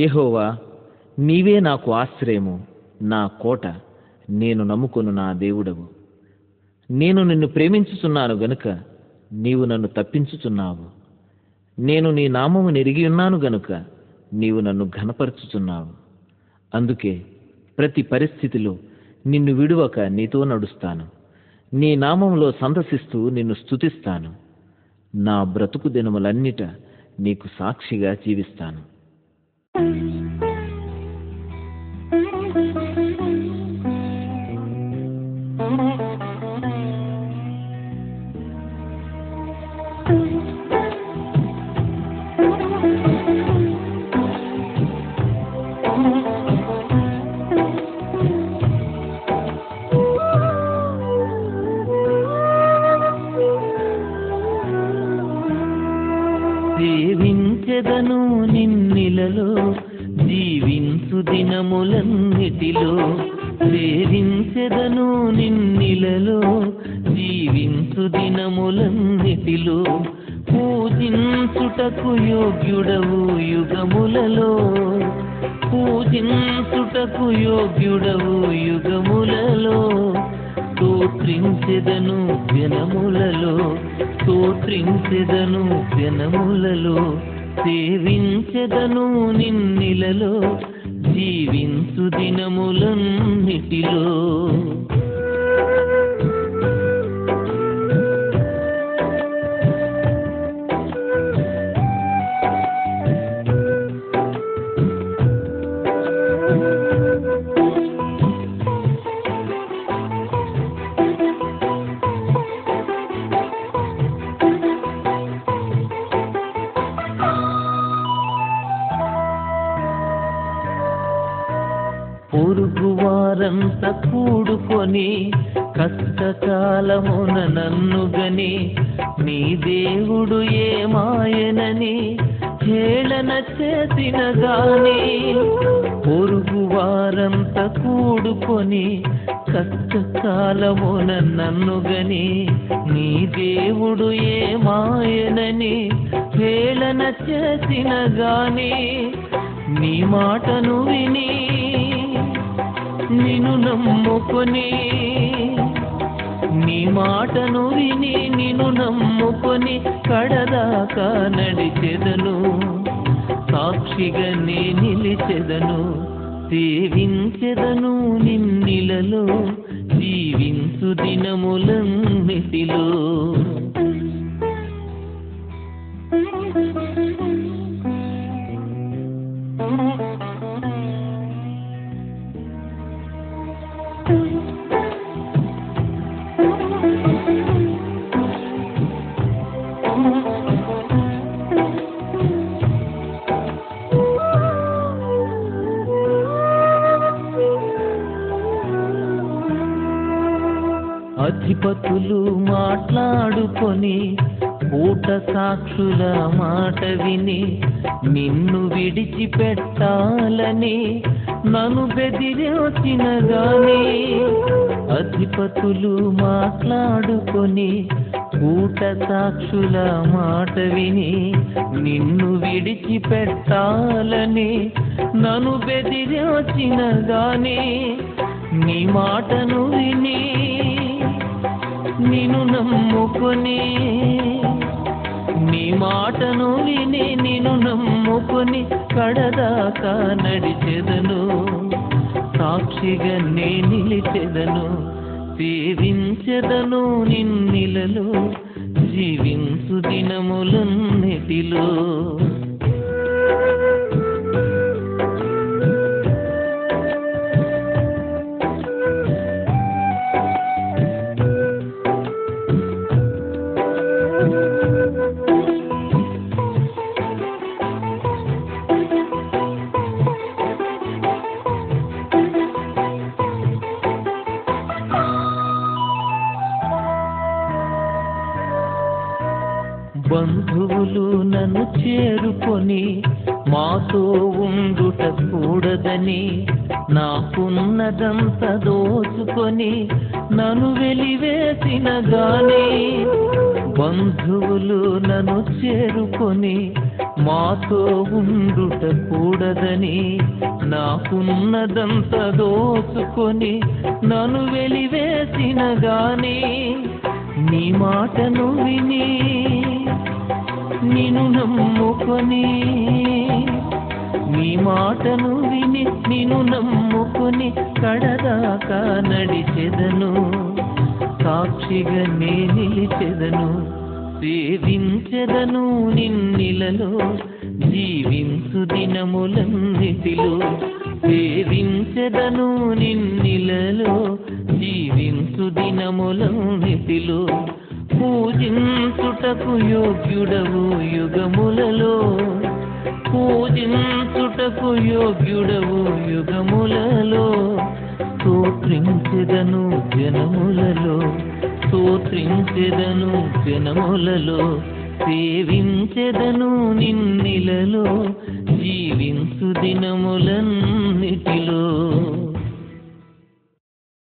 యెహోవా, నీవే నాకు ఆశ్రయము, నా కోట, నేను నమ్ముకొను నా దేవుడవు. నేను నిన్ను ప్రేమించుచున్నాను గనుక నీవు నన్ను తప్పించుచున్నావు. నేను నీ నామము నెరిగియున్నాను గనుక నీవు నన్ను ఘనపరచుచున్నావు. అందుకే ప్రతి పరిస్థితిలో నిన్ను విడువక నీతో నడుస్తాను. నీ నామములో సంతసిస్తూ నిన్ను స్తుతిస్తాను. నా బ్రతుకు దినములన్నిట నీకు సాక్షిగా జీవిస్తాను. సేవించెదను నిన్నిలలో జీవించు దినములన్నిటిలో. సేవించెదను నిన్నిలలో జీవించు దినములన్నిటిలో. పూజించుటకు యోగ్యుడవు యుగములలో. పూజించుటకు యోగ్యుడవు యుగములలో. స్తోత్రించెదను జనములలో. స్తోత్రించెదను జనములలో. సేవించెదను నిన్నిలలో జీవించు దినములన్నిటిలో. పొరుగువారంతా కూడుకొని కష్టకాలమున నన్నుగని నీ దేవుడు ఏమాయనని హేళన చేసిన గాని. పొరుగువారంతా కూడుకొని కష్టకాలమున నన్నుగని నీ దేవుడు ఏమాయనని హేళన చేసిన గాని. నీ మాటను విని నిన్ను నమ్ముకొని, నీ మాటను విని నిన్ను నమ్ముకొని కడదాకా నడిచెదను. సాక్షిగా నే నిలిచెదను. సేవించెదను నిన్నిలలో జీవించు దినములన్నిటిలో. అధిపతులు మాట్లాడుకొని కూట సాక్షుల మాట విని నిన్ను విడిచిపెట్టాలని నన్ను బెదిరించిన గాని. అధిపతులు మాట్లాడుకొని కూట సాక్షుల మాట విని నిన్ను విడిచిపెట్టాలని నన్ను బెదిరించిన గాని. నీ మాటను విని నిన్ను నమ్ముకొని, నీ మాటను విని నిన్ను నమ్ముకొని కడదాకా నడిచెదను. సాక్షిగా నే నిలిచెదను. సేవించెదను నిన్నిలలో జీవించు దినములన్నిటిలో. బంధువులు నన్ను చేరుకొని మాతో ఉండుట కూడదని నాకున్నదంత దోచుకొని నన్ను వెలివేసిన గాని బంధువులు నన్ను చేరుకొని మాతో ఉండుట కూడదని నాకున్నదంత దోచుకొని నన్ను వెలివేసిన గాని నీ మాటను విని నిన్ను నమ్ముకొని నీ మాటను విని నిన్ను నమ్ముకొని కడదాకా నడిచెదను సాక్షిగా నే నిలిచెదను సేవించెదను నిన్నిలలో జీవించు దినములన్నిటిలో సేవించెదను నిన్నిలలో జీవించు దినములన్నిటిలో పూజించుటకు యోగ్యుడవు యుగములలో పూజించుటకు యోగ్యుడవు యుగములలో స్తోత్రించెదను జనములలో స్తోత్రించెదను జనములలో సేవించెదను నిన్నిలలో జీవించు దినములన్నిటిలో